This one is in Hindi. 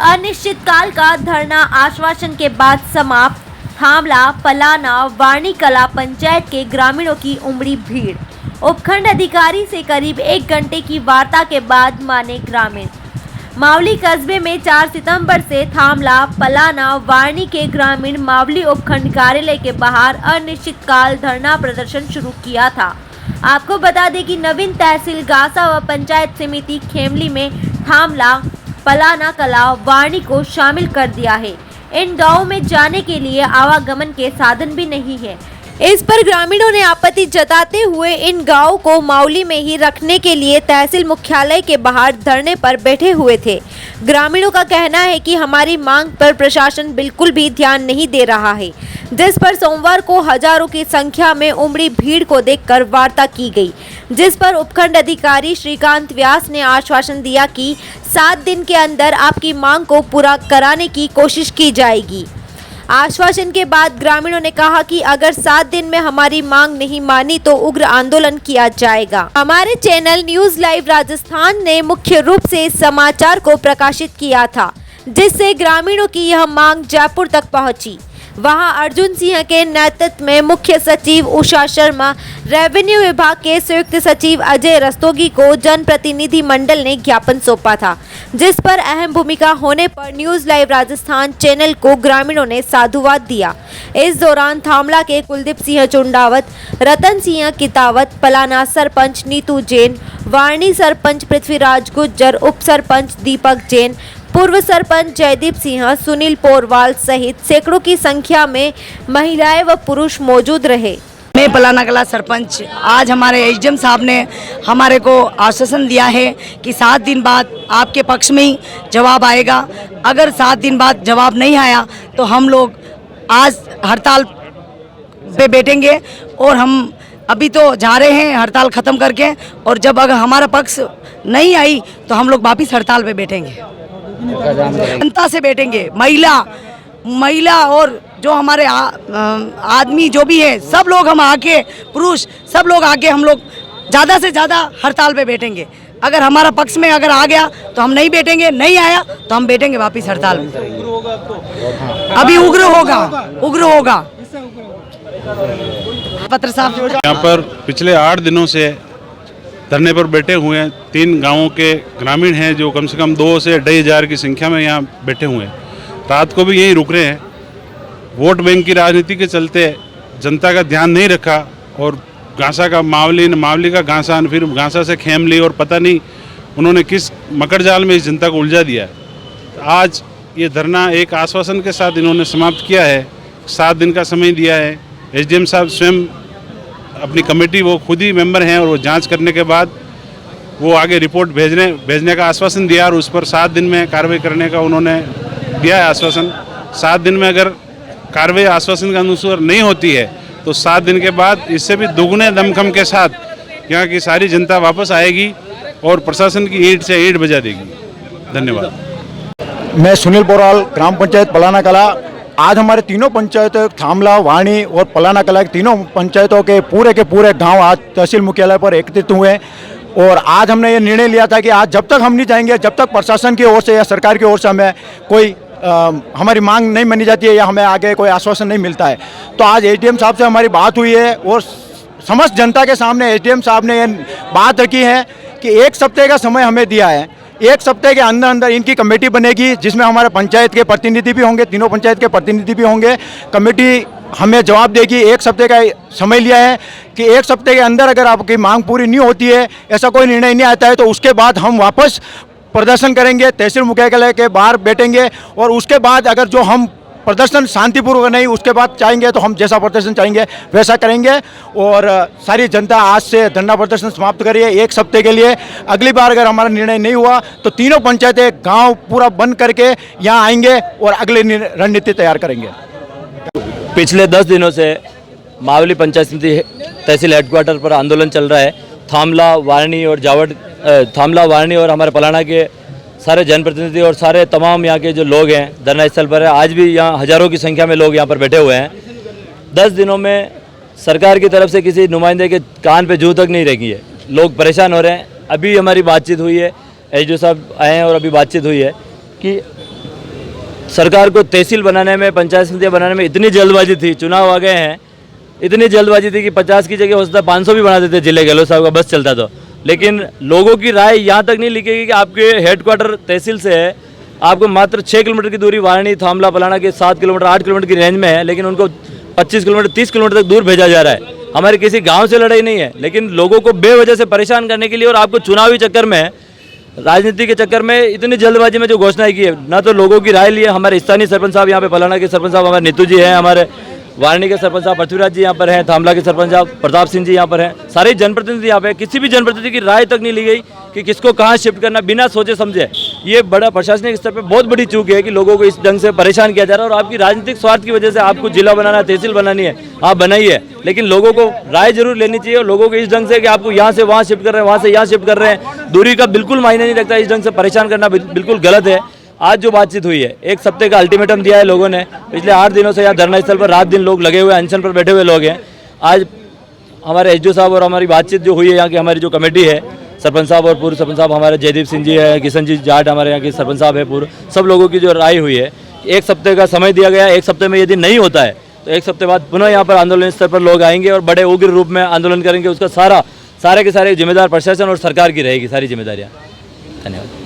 अनिश्चितकाल का धरना आश्वासन के बाद समाप्त। थामला, पलाना, वाणी कला पंचायत के ग्रामीणों की उमड़ी भीड़। उपखंड अधिकारी से करीब 1 घंटे की वार्ता के बाद माने ग्रामीण। मावली कस्बे में 4 सितंबर से थामला, पलाना, वाणी के ग्रामीण मावली उपखंड कार्यालय के बाहर अनिश्चितकाल धरना प्रदर्शन शुरू किया था। आपको बता दें कि नवीन तहसील गासा व पंचायत समिति खेमली में थामला, पलाना कला, वाणी को शामिल कर दिया है। इन गांवों में जाने के लिए आवागमन के साधन भी नहीं है। इस पर ग्रामीणों ने आपत्ति जताते हुए इन गांवों को मावली में ही रखने के लिए तहसील मुख्यालय के बाहर धरने पर बैठे हुए थे। ग्रामीणों का कहना है कि हमारी मांग पर प्रशासन बिल्कुल भी ध्यान नहीं दे रहा है, जिस पर सोमवार को हजारों की संख्या में उमड़ी भीड़ को देखकर वार्ता की गई, जिस पर उपखंड अधिकारी श्रीकांत व्यास ने आश्वासन दिया कि 7 दिन के अंदर आपकी मांग को पूरा कराने की कोशिश की जाएगी। आश्वासन के बाद ग्रामीणों ने कहा कि अगर 7 दिन में हमारी मांग नहीं मानी तो उग्र आंदोलन किया जाएगा। हमारे चैनल न्यूज लाइव राजस्थान ने मुख्य रूप से इस समाचार को प्रकाशित किया था, जिससे ग्रामीणों की यह मांग जयपुर तक पहुंची। वहां अर्जुन सिंह के नेतृत्व में मुख्य सचिव उषा शर्मा, रेवेन्यू विभाग के संयुक्त सचिव अजय रस्तोगी को जनप्रतिनिधि मंडल ने ज्ञापन सौंपा था, जिस पर अहम भूमिका होने पर न्यूज लाइव राजस्थान चैनल को ग्रामीणों ने साधुवाद दिया। इस दौरान थामला के कुलदीप सिंह चुंडावत, रतन सिंह कितावत, पलाना सरपंच नीतू जैन, वाणी सरपंच पृथ्वीराज गुज्जर, उप सरपंच दीपक जैन, पूर्व सरपंच जयदीप सिंह, सुनील पोरवाल सहित सैकड़ों की संख्या में महिलाएं व पुरुष मौजूद रहे। मैं पलाना कला सरपंच, आज हमारे एसडीएम साहब ने हमारे को आश्वासन दिया है कि 7 दिन बाद आपके पक्ष में ही जवाब आएगा। अगर 7 दिन बाद जवाब नहीं आया तो हम लोग आज हड़ताल पे बैठेंगे और हम अभी तो जा रहे हैं हड़ताल ख़त्म करके, और जब अगर हमारा पक्ष नहीं आई तो हम लोग वापिस हड़ताल पे बैठेंगे, जनता से बैठेंगे। महिला और जो हमारे आदमी जो भी है, सब लोग हम आके, पुरुष सब लोग आके हम लोग ज़्यादा से ज़्यादा हड़ताल पे बैठेंगे। अगर हमारा पक्ष में अगर आ गया तो हम नहीं बैठेंगे, नहीं आया तो हम बैठेंगे वापिस हड़ताल में। अभी उग्र होगा। पत्र साहब यहाँ पर पिछले 8 दिनों से धरने पर बैठे हुए हैं। 3 गांवों के ग्रामीण हैं जो कम से कम 2 से 2,500 की संख्या में यहाँ बैठे हुए हैं। रात को भी यहीं रुक रहे हैं। वोट बैंक की राजनीति के चलते जनता का ध्यान नहीं रखा और गांसा का मावली का गांसा, फिर गांसा से खेमली, और पता नहीं उन्होंने किस मकड़जाल में इस जनता को उलझा दिया। आज ये धरना एक आश्वासन के साथ इन्होंने समाप्त किया है। 7 दिन का समय दिया है। एसडीएम साहब स्वयं अपनी कमेटी, वो खुद ही मेंबर हैं, और वो जांच करने के बाद वो आगे रिपोर्ट भेजने का आश्वासन दिया, और उस पर 7 दिन में कार्रवाई करने का उन्होंने दिया है आश्वासन। 7 दिन में अगर कार्रवाई आश्वासन के अनुसार नहीं होती है तो 7 दिन के बाद इससे भी दुगने दमखम के साथ यहाँ की सारी जनता वापस आएगी और प्रशासन की ईंट से ईंट बजा देगी। धन्यवाद। मैं सुनील पोरवाल, ग्राम पंचायत पलाना कला। आज हमारे तीनों पंचायतों, थामला, वाणी और पलाना कला के तीनों पंचायतों के पूरे गांव आज तहसील मुख्यालय पर एकत्रित हुए, और आज हमने ये निर्णय लिया था कि आज जब तक हम नहीं जाएंगे, जब तक प्रशासन की ओर से या सरकार की ओर से हमें कोई हमारी मांग नहीं मानी जाती है या हमें आगे कोई आश्वासन नहीं मिलता है। तो आज एसडीएम साहब से हमारी बात हुई है और समस्त जनता के सामने एसडीएम साहब ने ये बात रखी है कि 1 सप्ताह का समय हमें दिया है। 1 सप्ताह के अंदर इनकी कमेटी बनेगी, जिसमें हमारे पंचायत के प्रतिनिधि भी होंगे, तीनों पंचायत के प्रतिनिधि भी होंगे। कमेटी हमें जवाब देगी। 1 सप्ताह का समय लिया है कि 1 सप्ताह के अंदर अगर आपकी मांग पूरी नहीं होती है, ऐसा कोई निर्णय नहीं आता है, तो उसके बाद हम वापस प्रदर्शन करेंगे, तहसील मुख्यालय के बाहर बैठेंगे, और उसके बाद अगर जो हम प्रदर्शन शांतिपूर्वक नहीं, उसके बाद चाहेंगे तो हम जैसा प्रदर्शन चाहेंगे वैसा करेंगे। और सारी जनता आज से धरना प्रदर्शन समाप्त करिए 1 सप्ताह के लिए। अगली बार अगर हमारा निर्णय नहीं हुआ तो तीनों पंचायतें गांव पूरा बंद करके यहाँ आएंगे और अगली रणनीति तैयार करेंगे। पिछले 10 दिनों से मावली पंचायत समिति तहसील हेडक्वार्टर पर आंदोलन चल रहा है। थामला, वाणी और हमारे पलाना के सारे जनप्रतिनिधि और सारे तमाम यहाँ के जो लोग हैं धरना स्थल पर है। आज भी यहाँ हज़ारों की संख्या में लोग यहाँ पर बैठे हुए हैं। 10 दिनों में सरकार की तरफ से किसी नुमाइंदे के कान पे जू तक नहीं रखी है। लोग परेशान हो रहे हैं। अभी हमारी बातचीत हुई है, एसडीओ साहब आए हैं और अभी बातचीत हुई है कि सरकार को तहसील बनाने में, पंचायत समितियाँ बनाने में इतनी जल्दबाजी थी, चुनाव आ गए हैं, इतनी जल्दबाजी थी कि 50 की जगह हो सकता 500 भी बना देते जिले गहलोत साहब का बस चलता तो। लेकिन लोगों की राय यहाँ तक नहीं लिखेगी कि आपके हेडक्वार्टर तहसील से है, आपको मात्र 6 किलोमीटर की दूरी वारणी, थामला, पलाना के 7 किलोमीटर 8 किलोमीटर की रेंज में है, लेकिन उनको 25 किलोमीटर 30 किलोमीटर तक दूर भेजा जा रहा है। हमारे किसी गांव से लड़ाई नहीं है, लेकिन लोगों को बेवजह से परेशान करने के लिए और आपको चुनावी चक्कर में, राजनीति के चक्कर में इतनी जल्दबाजी में जो घोषणाएं की है, ना तो लोगों की राय लिए। हमारे स्थानीय सरपंच साहब यहाँ पे, पलाना के सरपंच साहब हमारे नीतू जी हैं, हमारे वारणी के सरपंच साहब पृथ्वीराज जी यहाँ पर हैं, थामला के सरपंच साहब प्रताप सिंह जी यहाँ पर हैं, सारे जनप्रतिनिधि यहाँ पे। किसी भी जनप्रतिनिधि की राय तक नहीं ली गई कि किसको कहाँ शिफ्ट करना, बिना सोचे समझे। ये बड़ा प्रशासनिक स्तर पे बहुत बड़ी चूक है कि लोगों को इस ढंग से परेशान किया जा रहा है। और आपकी राजनीतिक स्वार्थ की वजह से आपको जिला बनाना, तहसील बनानी है, आप बनाइए, लेकिन लोगों को राय जरूर लेनी चाहिए। और लोगों को इस ढंग से कि आपको यहाँ से वहाँ शिफ्ट कर रहे हैं, वहाँ से यहाँ शिफ्ट कर रहे हैं, दूरी का बिल्कुल मायने नहीं रखता। इस ढंग से परेशान करना बिल्कुल गलत है। आज जो बातचीत हुई है, 1 हफ्ते का अल्टीमेटम दिया है लोगों ने। पिछले 8 दिनों से यहाँ धरना स्थल पर रात दिन लोग लगे हुए, अनशन पर बैठे हुए लोग हैं। आज हमारे एसडीओ साहब और हमारी बातचीत जो हुई है, यहाँ की हमारी जो कमेटी है, सरपंच साहब और पूर्व सरपंच साहब हमारे जयदीप सिंह जी है, किशन जी जाट हमारे यहाँ के सरपंच साहब है, पूर्व सब लोगों की जो राय हुई है, 1 हफ्ते का समय दिया गया है। 1 हफ्ते में यदि नहीं होता है तो 1 हफ्ते बाद पुनः यहाँ पर आंदोलन स्तर पर लोग आएंगे और बड़े उग्र रूप में आंदोलन करेंगे। उसका सारे के सारे जिम्मेदार प्रशासन और सरकार की रहेगी सारी जिम्मेदारियाँ। धन्यवाद।